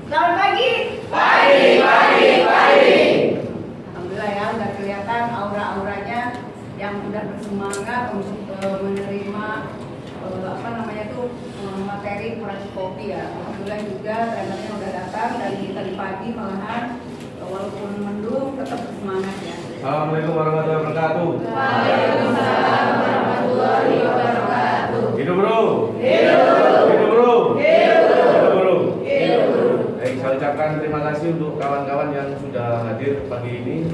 Selamat pagi. Pagi. Alhamdulillah ya, udah kelihatan aura-auranya yang udah bersemangat untuk menerima materi kurasi kopi ya. Alhamdulillah juga trainernya udah datang dan tadi pagi malahan walaupun mendung tetap bersemangat ya. Assalamualaikum warahmatullahi wabarakatuh. Waalaikumsalam warahmatullahi wabarakatuh. Hidup bro. Baik, saya ucapkan terima kasih untuk kawan-kawan yang sudah hadir pagi ini.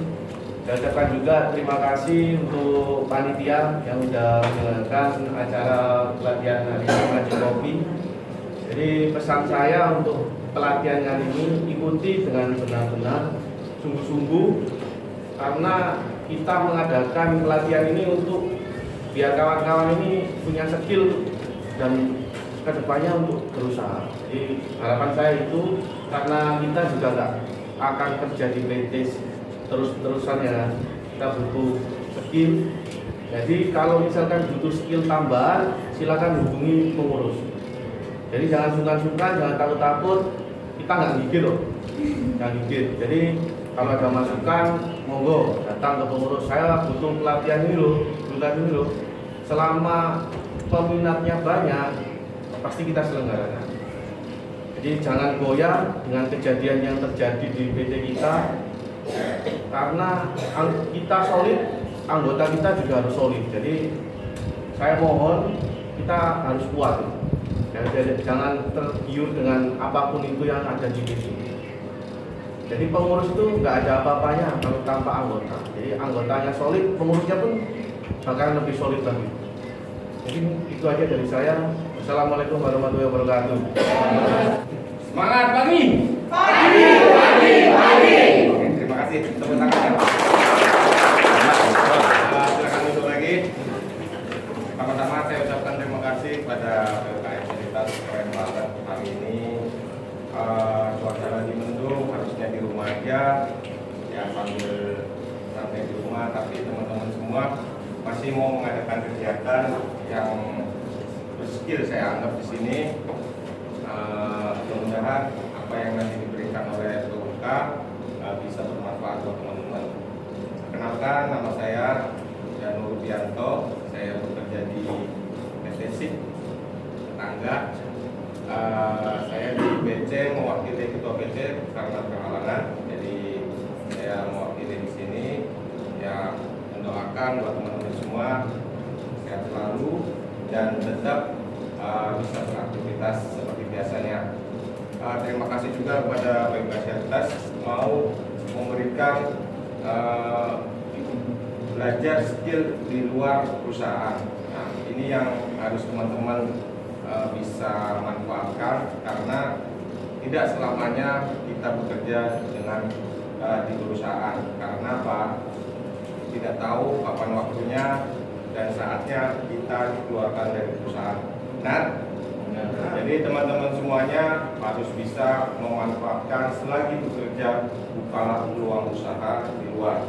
Saya ucapkan juga terima kasih untuk panitia yang sudah menyelenggarakan acara pelatihan hari ini Ngaji Kopi. Jadi pesan saya untuk pelatihan kali ini ikuti dengan benar-benar sungguh-sungguh, karena kita mengadakan pelatihan ini untuk biar kawan-kawan ini punya skill dan kedepannya untuk berusaha. Jadi harapan saya itu, karena kita juga nggak akan kerja di PT terus-terusan ya, kita butuh skill. Jadi kalau misalkan butuh skill tambahan, silakan hubungi pengurus. Jadi jangan sungkan-sungkan, jangan takut-takut, kita nggak gigit loh, jangan gigit. Jadi kalau ada masukan, monggo datang ke pengurus. Saya butuh pelatihan ini loh, selama peminatnya banyak, pasti kita selenggarakan. Jadi jangan goyah dengan kejadian yang terjadi di PT kita, karena kita solid, anggota kita juga harus solid. Jadi saya mohon kita harus kuat. Jangan tergiur dengan apapun itu yang ada di PT. Jadi pengurus itu nggak ada apa-apanya kalau tanpa anggota. Jadi anggotanya solid, pengurusnya pun bahkan lebih solid lagi. Jadi itu aja dari saya. Assalamualaikum warahmatullahi wabarakatuh. Semangat pagi. Oke, terima kasih. Tepuk tangan ya. Silakan duduk lagi. Pertama-tama saya ucapkan terima kasih kepada PKM Civitas keren banget hari ini. Cuaca lagi mendung, harusnya di rumah aja ya, sambil santai di rumah, tapi teman-teman semua masih mau mengadakan kegiatan yang berskill saya anggap di sini. Mudah-mudahan apa yang nanti diberikan oleh PUK bisa bermanfaat buat teman-teman. Kenalkan, nama saya Janur Bianto, saya bekerja di PT SIP Tetangga. Saya di BC mewakili ketua BC karena berhalangan, jadi saya mewakili di sini. Ya, mendoakan buat teman-teman semua sehat selalu dan tetap bisa beraktivitas seperti biasanya. Terima kasih juga kepada PUK Civitas mau memberikan belajar skill di luar perusahaan. Nah, ini yang harus teman-teman bisa manfaatkan, karena tidak selamanya kita bekerja dengan di perusahaan. Karena apa? Tidak tahu kapan waktunya dan saatnya kita dikeluarkan dari perusahaan. Nah, jadi teman-teman semuanya harus bisa memanfaatkan selagi bekerja, bukalah peluang usaha di luar.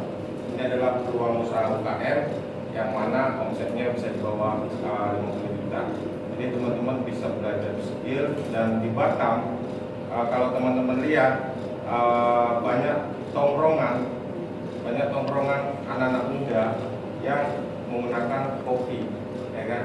Ini adalah peluang usaha UKM yang mana omsetnya bisa di bawah 50 juta. Jadi teman-teman bisa belajar skill. Dan di Batam, kalau teman-teman lihat banyak tongkrongan anak-anak muda yang menggunakan kopi, ya kan?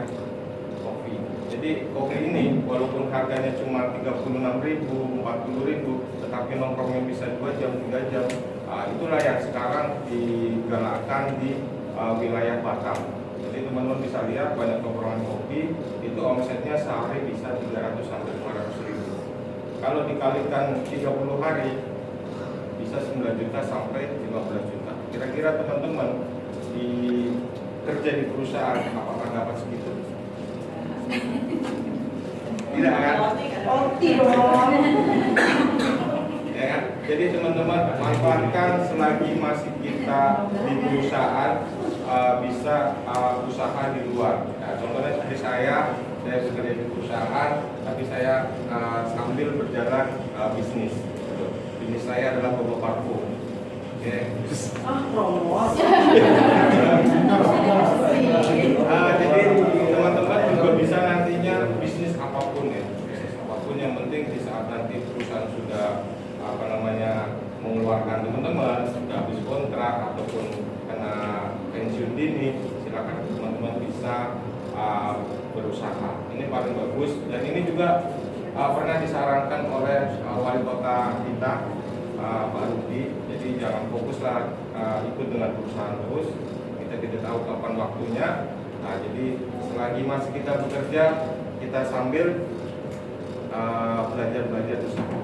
Kopi. Jadi kopi ini walaupun harganya cuma 36.000, 40.000, tetapi nongkrongnya bisa 2 jam, 3 jam. Itulah yang sekarang digalakkan di wilayah Batam. Jadi teman-teman bisa lihat banyak tongkrongan kopi itu omsetnya sehari bisa 300 sampai 500 ribu. Kalau dikalikan 30 hari bisa 9 juta sampai 15 juta. Kira-kira teman-teman kerja di perusahaan apakah dapat segitu? Tidak kan? Ya kan? Jadi teman-teman manfaatkan selagi masih kita di perusahaan, bisa usaha di luar. Nah, contohnya seperti saya bekerja di perusahaan, tapi saya sambil berjalan bisnis. Bisnis saya adalah toko parfum. Oke. Jadi teman-teman juga bisa nantinya bisnis apapun ya, bisnis apapun, yang penting di saat nanti perusahaan sudah keluarga teman-teman sudah habis kontrak ataupun kena pensiun dini, silakan teman-teman bisa berusaha. Ini paling bagus, dan ini juga pernah disarankan oleh wali kota kita, Pak Rudi. Jadi jangan fokuslah ikut dengan perusahaan terus, kita tidak tahu kapan waktunya. Nah, jadi selagi masih kita bekerja, kita sambil belajar usaha.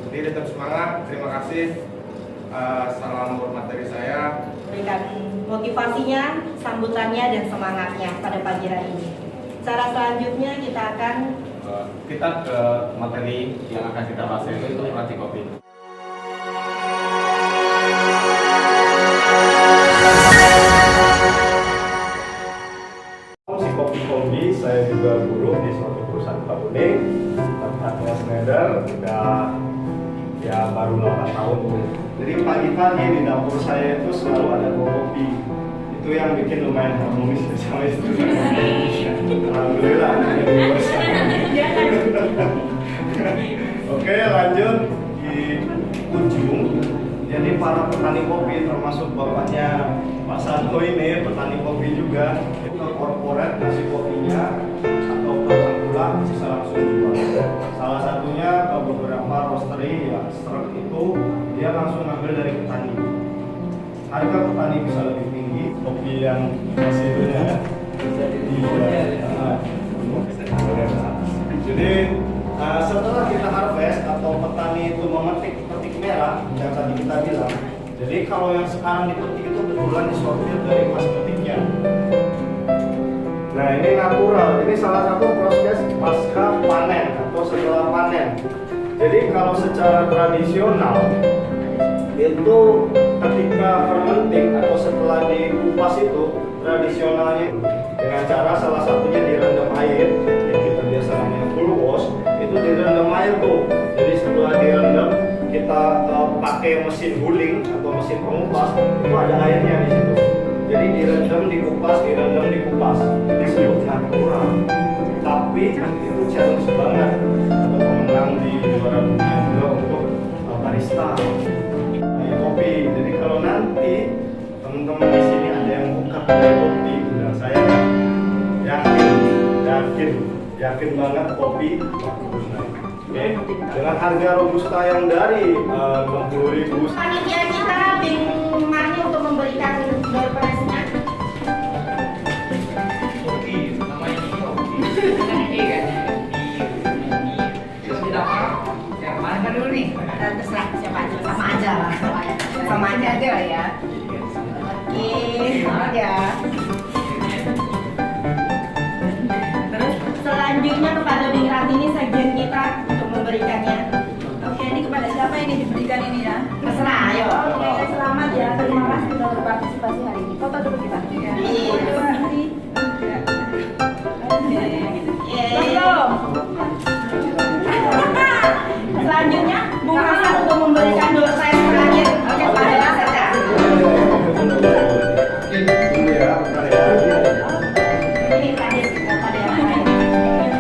Jadi tetap semangat, terima kasih. Salam hormat dari saya. Berikan motivasinya, sambutannya, dan semangatnya pada pagi hari ini. Cara selanjutnya kita akan ke materi yang akan kita bahas itu Ranti Kopi. Si Kopi Kombi, saya juga buruh di suatu perusahaan Tabuning, tempatnya Schneider, udah ya baru 8 tahun. Jadi pagi-pagi di dapur saya itu selalu ada kopi. Itu yang bikin lumayan harmonis sama istri saya. Alhamdulillah. Oke, lanjut di ujung. Jadi para petani kopi, termasuk bapaknya Pak Santo ini petani kopi juga, itu ke korporat ngasih kopinya atau pasang gula bisa langsung jual. Salah satunya ke beberapa roastery ya, struk itu dia langsung ngambil dari petani. Harga petani bisa lebih tinggi, kopi yang hasilnya ya. Jadi setelah kita harvest atau petani itu memetik petik merah yang tadi kita bilang, jadi kalau yang sekarang dipetik itu betulan disortir dari pas petiknya. Nah ini natural, ini salah satu proses pasca panen atau setelah panen. Jadi kalau secara tradisional itu ketika fermenting atau setelah dikupas itu tradisionalnya dengan cara salah satunya direndam air yang kita biasa namanya full wash, itu direndam air tuh. Jadi setelah direndam kita pakai mesin guling atau mesin pengupas, itu ada airnya di situ. Jadi direndam, dikupas, disebut natural. Tapi itu challenge banget. Ada pemenang di juara dunia juga untuk barista kopi. Jadi kalau nanti teman-teman di sini ada yang buka kedai kopi, dan saya yakin banget kopi bagus naik. Oke, dengan harga robusta yang dari 60.000. panitia kita bingung Mani untuk memberikan door prize-nya. Terserah siapa aja, sama aja lah ya. Oke, ya. Terus selanjutnya kepada Bing Ratini sekjen kita untuk memberikannya. Oke, ini kepada siapa ini diberikan ini ya? Terserah, ayo. Oke, selamat ya. Terima kasih sudah berpartisipasi hari ini. Foto dulu kita. Iya. Terima kasih. Yeay. Selanjutnya, Bung Hasan untuk memberikan door prize terakhir kepada peserta. Ini terakhir kepada yang lain.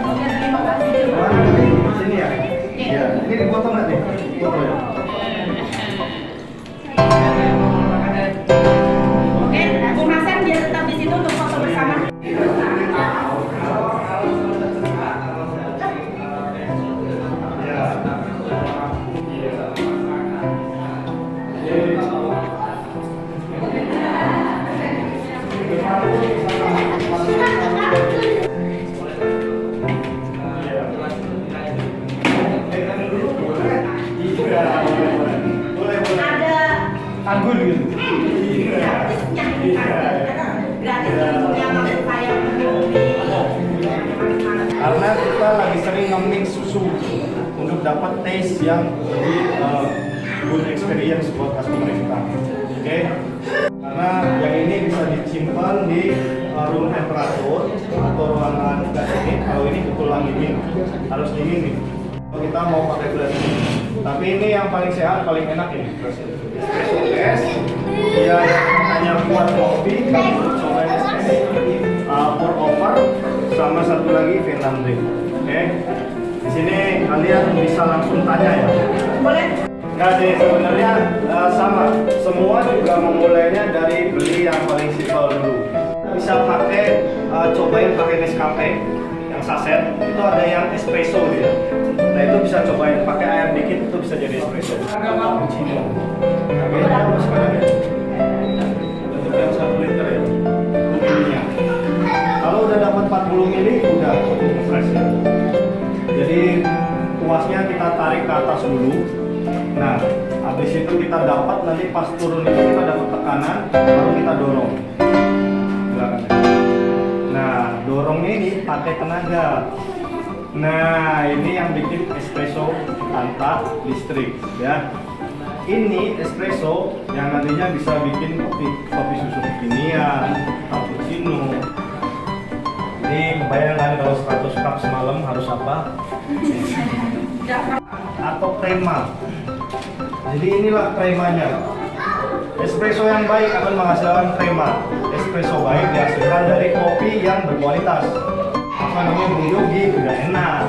Oke, terima kasih. Sini ya? Iya. Ini dipotong nggak nih? Foto ya? Oke, Bung Hasan biar tetap di situ untuk foto bersama. Ada Anggun gitu. gratisnya ini gratis yang maksud saya Karena kita lagi sering nge-mix susu untuk dapat taste yang lebih good experience buat customer kita. Oke? Karena yang ini bisa disimpan di room temperatur atau ruangan gas ini. Kalau ini kebetulan dingin, harus dingin nih. Kalau kita mau pakai gelas ini, tapi ini yang paling sehat, paling enak ini. Espresso es, dia hanya buat kopi, cobain espresso, pour over, sama satu lagi Vietnam drink. Oke, di sini kalian bisa langsung tanya ya. boleh Nggak sih, sebenarnya sama. Semua juga memulainya dari beli yang paling simpel dulu. Bisa pakai, cobain pakai Nescafe yang saset. Itu ada yang espresso dia. Nah itu bisa cobain pakai air dikit, itu bisa jadi espresso. Cappuccino. Harganya berapa sekarang ya? Untuk yang 1 liter ya. Milinya. Kalau udah dapat 40 mili, udah cukup fresh ya. Jadi tuasnya kita tarik ke atas dulu. Nah, habis itu kita dapat, nanti pas turun itu kita dapat tekanan, baru kita dorong. Nah, dorongnya ini pakai tenaga. Nah, ini yang bikin espresso tanpa listrik ya. Ini espresso yang nantinya bisa bikin kopi susu kekinian, cappuccino. Ini bayangkan kalau 100 cup semalam harus apa? Atau crema. Jadi inilah kremanya. Espresso yang baik akan menghasilkan crema. Espresso baik dihasilkan dari kopi yang berkualitas. Apa namanya, Bung Yogi, udah enak.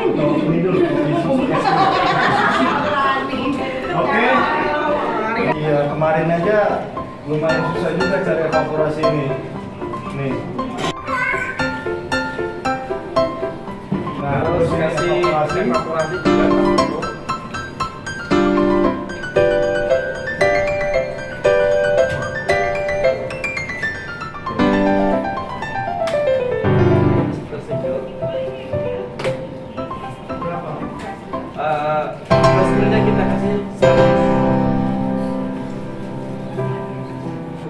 Ini dulu kopi susu Oke. Iya, kemarin aja lumayan susah juga cari evaporasi ini. Nih. Nah, terus kasih evaporasi juga. Pastinya kita kasih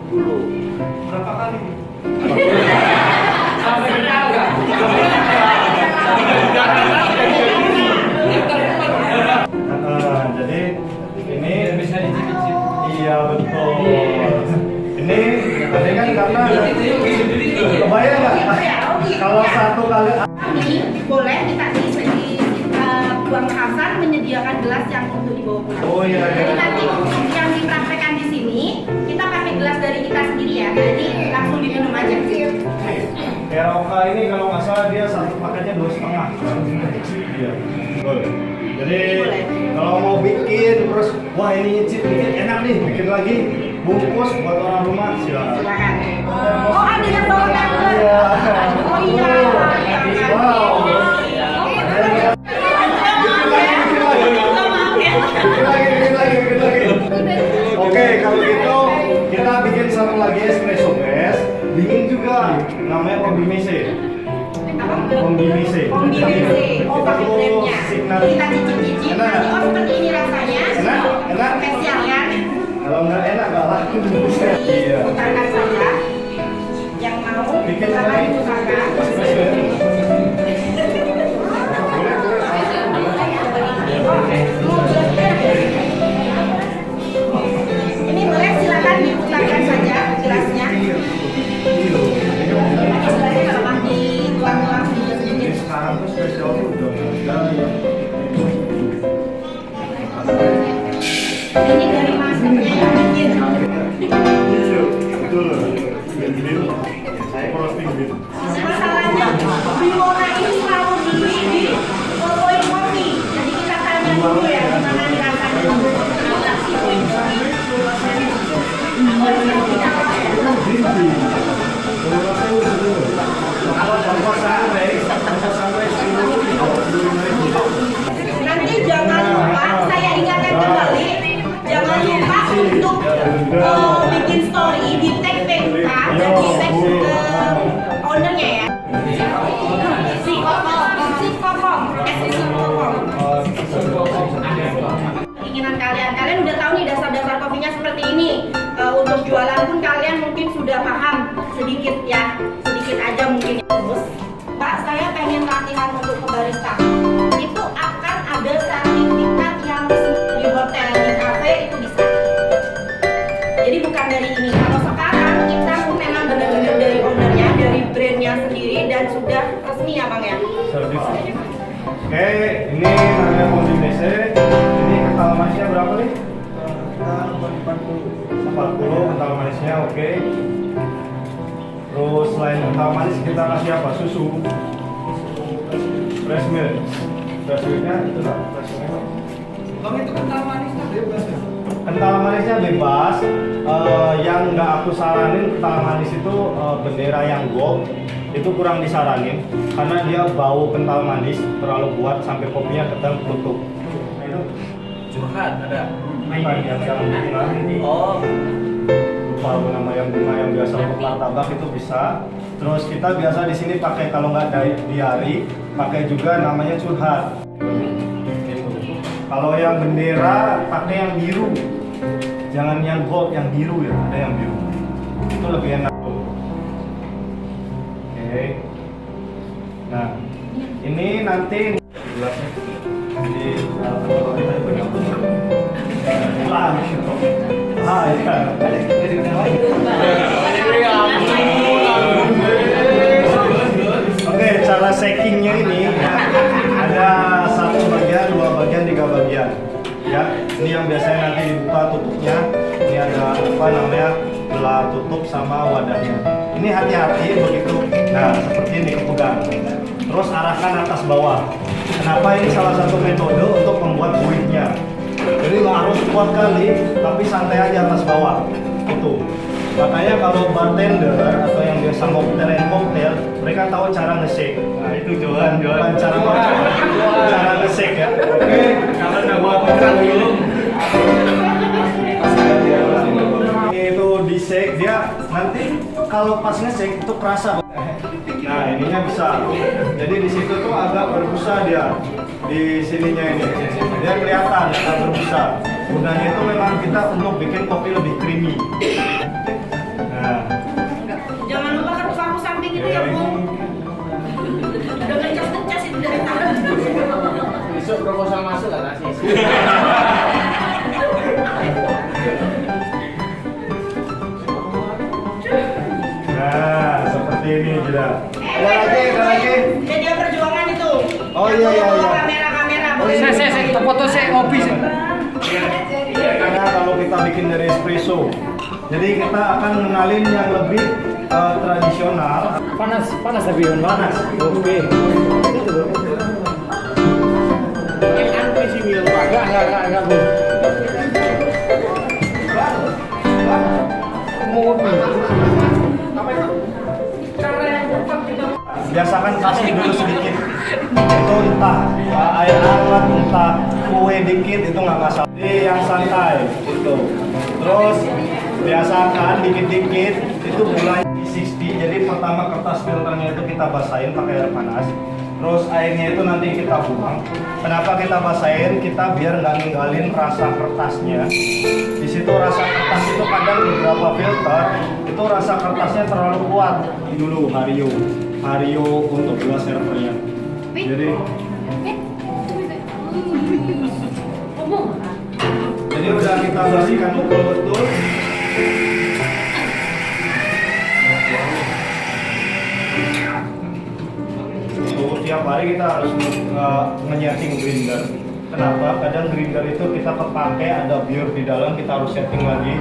10. Berapa kali? Sampai kenal nggak? Jadi ini Bisa dicicip. iya betul. Ini tadi kan karena kebayang nggak? Kalau 1 kali Ini boleh kita di Tuan Hasan menyediakan gelas yang untuk dibawa pulang. Oh iya. Jadi nanti yang dipraktekkan di sini kita pakai gelas dari kita sendiri ya. Jadi langsung diminum aja. Eroka ini kalau nggak salah dia satu paketnya 2,5. Iya. Betul. Jadi kalau mau bikin terus wah ini nyicip dikit enak nih, bikin lagi bungkus buat orang rumah silakan. Silakan. Oh ada yang bawa tanggal. Iya. Oh iya. Wow. Bikin lagi. Oke, kalau gitu kita bikin satu lagi espresso best, dingin juga, namanya Kombimise. Kombimise. Oh pakai blendnya. Signal. Kita cicip-cicip. Enak Nanti nggak? oh seperti ini rasanya. Enak? Enak? Spesial kan? Kalau nggak enak nggak laku. Iya. Putarkan saja. Yang mau Bikin silakan lagi. putarkan. Espresso ya. Ini boleh silakan diputarkan saja gelasnya. Gelasnya kalau mau dituang-tuang sedikit. Sekarang tuh spesial tuh udah Ini dari masaknya yang bikin. betul. Saya roasting gitu. Masalahnya Bimona ini selalu beli di Point Coffee. Jadi kita tanya dulu ya gimana nih rasanya. Nanti jangan lupa, saya ingatkan kembali, jangan lupa untuk bikin story di tag PMK dan di tag ownernya ya. Si Kokom. Keinginan kalian udah tahu nih dasar-dasar kopinya seperti ini. Untuk jualan pun kalian mungkin sudah paham sedikit ya, sedikit aja mungkin. Terus, Pak, saya pengen latihan untuk ke barista. Itu akan ada sertifikat yang di hotel, di kafe itu bisa. Jadi bukan dari ini. Kalau sekarang kita memang benar-benar dari ownernya, dari brandnya sendiri dan sudah resmi ya Bang ya. Oke, ini namanya Kombimise. Ini kental manisnya berapa nih? 40 kental manisnya, oke. Terus selain kental manis kita kasih apa? Susu. Fresh milk. Flashbacknya itu lah. Bang, itu kental manisnya bebas ya? Kental manisnya bebas. Yang nggak aku saranin kental manis itu bendera yang gold itu kurang disaranin karena dia bau kental manis terlalu kuat sampai kopinya ketel tutup. Itu Curhat ada. yang bunga. Oh. Lupa aku nama yang bunga yang biasa untuk martabak itu bisa. Terus kita biasa di sini pakai kalau nggak diari, pakai juga namanya curhat. Kalau yang bendera pakai yang biru, jangan yang gold, yang biru ya, ada yang biru. Itu lebih enak. Oke. Nah, ini nanti gelasnya di Oke, cara shackingnya ini ada 1 bagian, 2 bagian, 3 bagian. Ya, ini yang biasanya nanti dibuka tutupnya. Ini ada apa namanya belah tutup sama wadahnya. Ini hati-hati begitu. Nah, seperti ini kepegang. Terus arahkan atas bawah. Kenapa ini salah satu metode untuk membuat buihnya? Jadi nggak harus kuat kali, tapi santai aja atas bawah. Itu. Makanya kalau bartender atau yang biasa ngoktelin koktel, mereka tahu cara nge-shake. Nah itu jualan cara nge-shake ya. Oke, kalau udah buat koktel belum. Itu di shake dia nanti kalau pas nge-shake itu kerasa. Nah ininya bisa. Jadi di situ tuh agak berbusa dia. Di sininya ini dia kelihatan agak berbusa. Gunanya itu memang kita untuk bikin kopi lebih creamy. Nah, Jangan lupa kartu aku samping itu ya, Bu. Ada ngecas-ngecas itu dari tangan. Besok proposal masuk lah nasi. nah seperti ini sudah. Ada lagi. Media perjuangan itu. Oh, iya, iya. Kamera-kamera. Saya foto saya ngopi sih. Karena kalau kita bikin dari espresso, jadi kita akan mengenalin yang lebih tradisional. Panas tapi Panas. Oke. Enggak, Bu. Biasakan kasih dulu sedikit. Itu entah air hangat, entah kue dikit itu nggak masalah. Jadi yang santai itu. Terus biasakan dikit-dikit itu gulanya di 60. Jadi pertama kertas filternya itu kita basahin pakai air panas. Terus airnya itu nanti kita buang. Kenapa kita basahin? Kita biar nggak ninggalin rasa kertasnya. Di situ rasa kertas itu kadang beberapa filter itu rasa kertasnya terlalu kuat. Ini dulu Hario untuk gelas servernya. Jadi udah kita bersihkan betul-betul. Tiap hari kita harus nge-setting grinder. Kenapa? Kadang grinder itu kita kepake ada biur di dalam, kita harus setting lagi.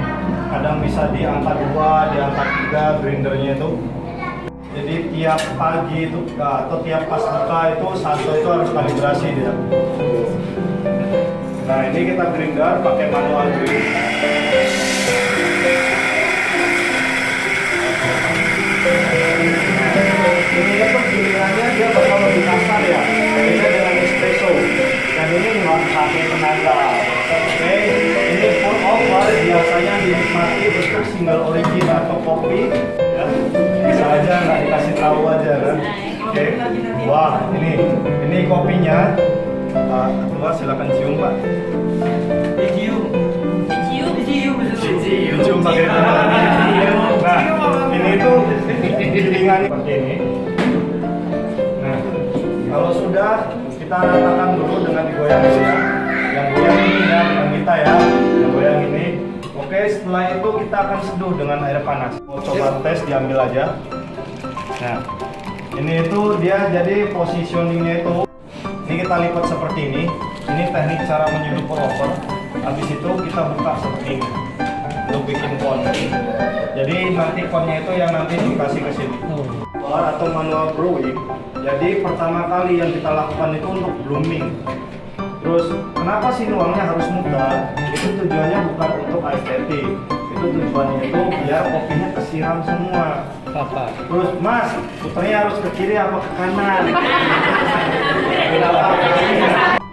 Kadang bisa di angka 2, di angka 3 grindernya itu. Jadi tiap pagi itu atau tiap pas buka itu Santo itu harus kalibrasi dia. Nah ini kita grinder pakai manual grind. Ini itu gilingannya dia bakal lebih kasar ya. Beda dengan espresso. Dan ini nggak pakai tenaga. Oke, ini pour over biasanya dinikmati untuk single origin atau kopi. Ya. Bisa aja nggak dikasih tahu aja kan. Oke. Wah ini kopinya. Keluar silakan cium Pak. Cium pakai tangan. Nah ini tuh gilingan seperti ini. Nah kalau sudah kita ratakan dulu dengan digoyang ya. Yang goyang ini ya dengan kita ya. Yang goyang ini. Oke setelah itu kita akan seduh dengan air panas. Mau coba tes diambil aja. Nah ini itu dia jadi positioningnya itu. Ini kita lipat seperti ini. Ini teknik cara menyeduh pour over. Habis itu kita buka seperti ini untuk bikin kon. Jadi nanti konnya itu yang nanti dikasih ke sini. bar atau manual brewing. Jadi pertama kali yang kita lakukan itu untuk blooming. Terus kenapa sih nuangnya harus muda? Itu tujuannya bukan untuk estetik. Itu tujuannya itu biar kopinya kesiram semua. Terus Mas, putarnya harus ke kiri apa ke kanan?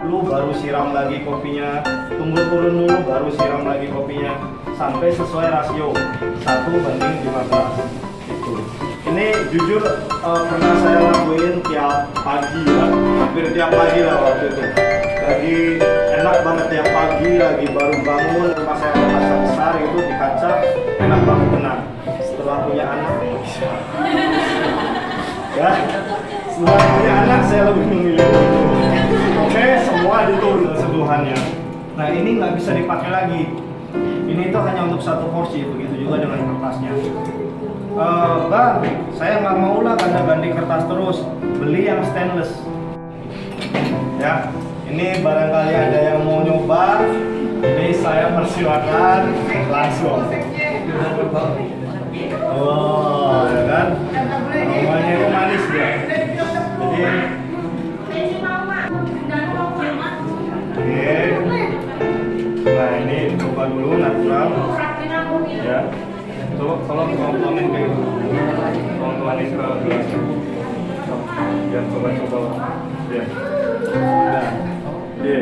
Lu baru siram lagi kopinya, tunggu turun dulu baru siram lagi kopinya sampai sesuai rasio 1:15 itu. Ini jujur pernah saya lakuin tiap pagi ya, hampir tiap pagi lah waktu itu. Lagi enak banget tiap pagi, lagi baru bangun, pas saya ada kaca besar itu di kaca enak banget tenang. Setelah punya anak bisa. Ya, setelah punya anak saya lebih memilih itu. Oke, semua ditunda seduhannya. Nah ini nggak bisa dipakai lagi. Ini itu hanya untuk satu porsi, begitu juga dengan kertasnya. Bang, saya nggak mau lah ganti kertas terus, beli yang stainless. Ya, ini barangkali ada yang mau nyoba, ini saya persilakan langsung. Oh, ya kan? Aromanya itu manis ya. Jadi oke. Nah ini coba dulu natural. Ya. Coba tolong tuangin kayak gitu. Tolong tuangin ke gelas. Ya coba. Ya. Nah. Ya.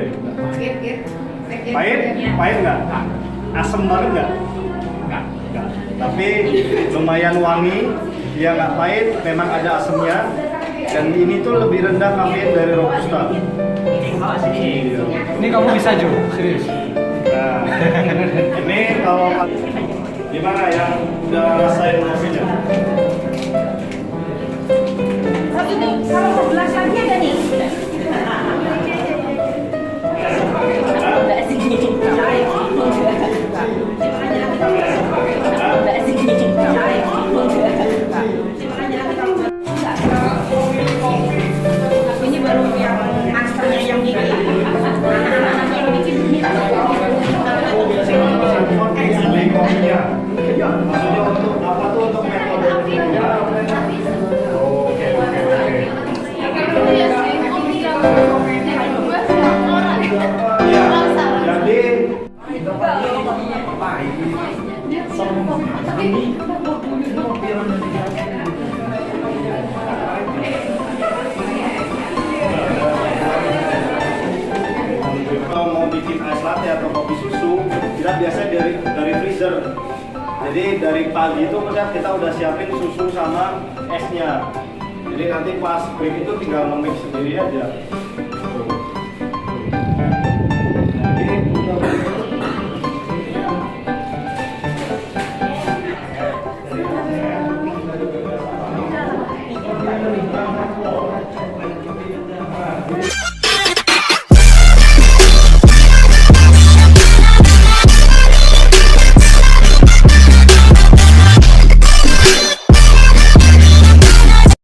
Pahit nggak? Asam banget nggak? Nggak. Tapi lumayan wangi. Dia nggak pahit, memang ada asamnya. Dan ini tuh lebih rendah kafein dari Robusta. Ini kamu bisa Jo, serius. Nah, ini kalau gimana yang udah rasain kopinya? Ini kalau gelas lagi ada nih. Ini baru yang masternya yang bikin. Anak-anaknya yang bikin ini Beli kopinya. Maksudnya untuk apa tuh, untuk metode bikinnya? Oke. Ya, jadi kalau mau bikin ice latte atau kopi susu, kita biasanya dari freezer. Jadi dari pagi itu kita udah siapin susu sama esnya. Jadi nanti pas break itu tinggal nge-mix sendiri aja.